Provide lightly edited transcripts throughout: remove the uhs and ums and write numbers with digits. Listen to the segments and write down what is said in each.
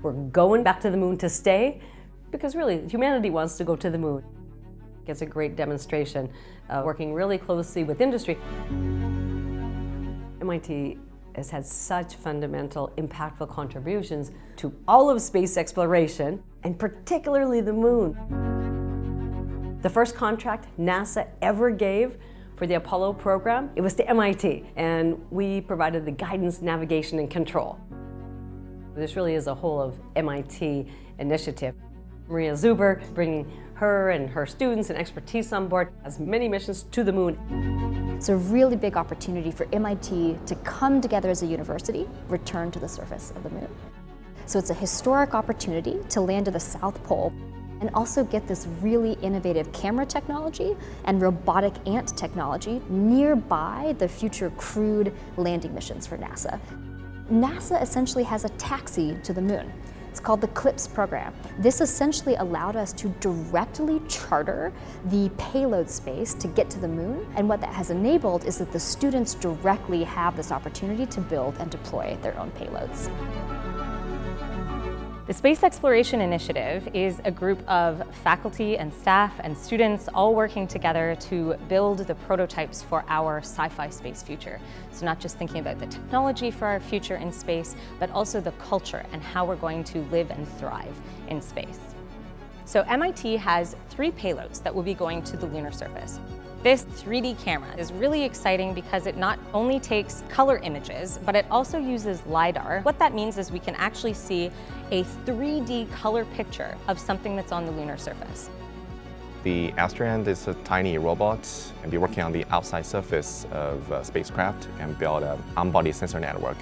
We're going back to the moon to stay, because really, humanity wants to go to the moon. It's a great demonstration, working really closely with industry. MIT has had such fundamental, impactful contributions to all of space exploration, and particularly the moon. The first contract NASA ever gave for the Apollo program, it was to MIT, and we provided the guidance, navigation, and control. This really is a whole of MIT initiative. Maria Zuber, bringing her and her students and expertise on board, has many missions to the moon. It's a really big opportunity for MIT to come together as a university, return to the surface of the moon. So it's a historic opportunity to land at the South Pole and also get this really innovative camera technology and robotic ant technology nearby the future crewed landing missions for NASA. NASA essentially has a taxi to the moon. It's called the CLIPS program. This essentially allowed us to directly charter the payload space to get to the moon, and what that has enabled is that the students directly have this opportunity to build and deploy their own payloads. The Space Exploration Initiative is a group of faculty and staff and students all working together to build the prototypes for our sci-fi space future. So not just thinking about the technology for our future in space, but also the culture and how we're going to live and thrive in space. So MIT has 3 payloads that will be going to the lunar surface. This 3D camera is really exciting because it not only takes color images, but it also uses LiDAR. What that means is we can actually see a 3D color picture of something that's on the lunar surface. The Astriand is a tiny robot and be working on the outside surface of a spacecraft and build an on-body sensor network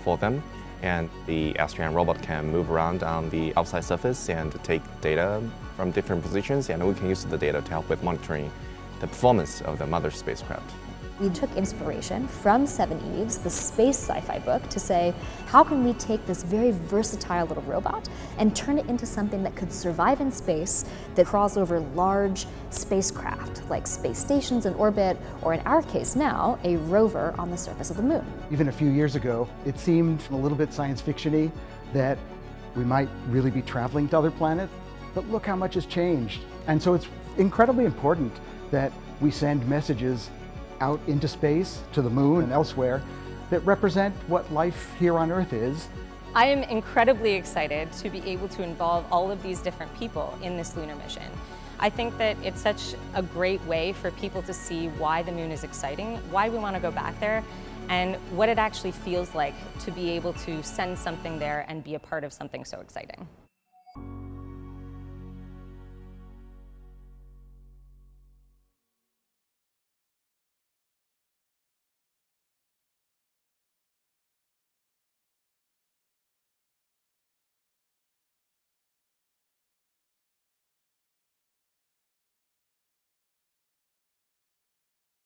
for them. And the Astriand robot can move around on the outside surface and take data from different positions, and we can use the data to help with monitoring the performance of the mother spacecraft. We took inspiration from Seven Eves, the space sci-fi book, to say, how can we take this very versatile little robot and turn it into something that could survive in space, that crawls over large spacecraft, like space stations in orbit, or in our case now, a rover on the surface of the moon. Even a few years ago, it seemed a little bit science fiction-y that we might really be traveling to other planets, but look how much has changed. And so it's incredibly important that we send messages out into space, to the moon and elsewhere, that represent what life here on Earth is. I am incredibly excited to be able to involve all of these different people in this lunar mission. I think that it's such a great way for people to see why the moon is exciting, why we want to go back there, and what it actually feels like to be able to send something there and be a part of something so exciting.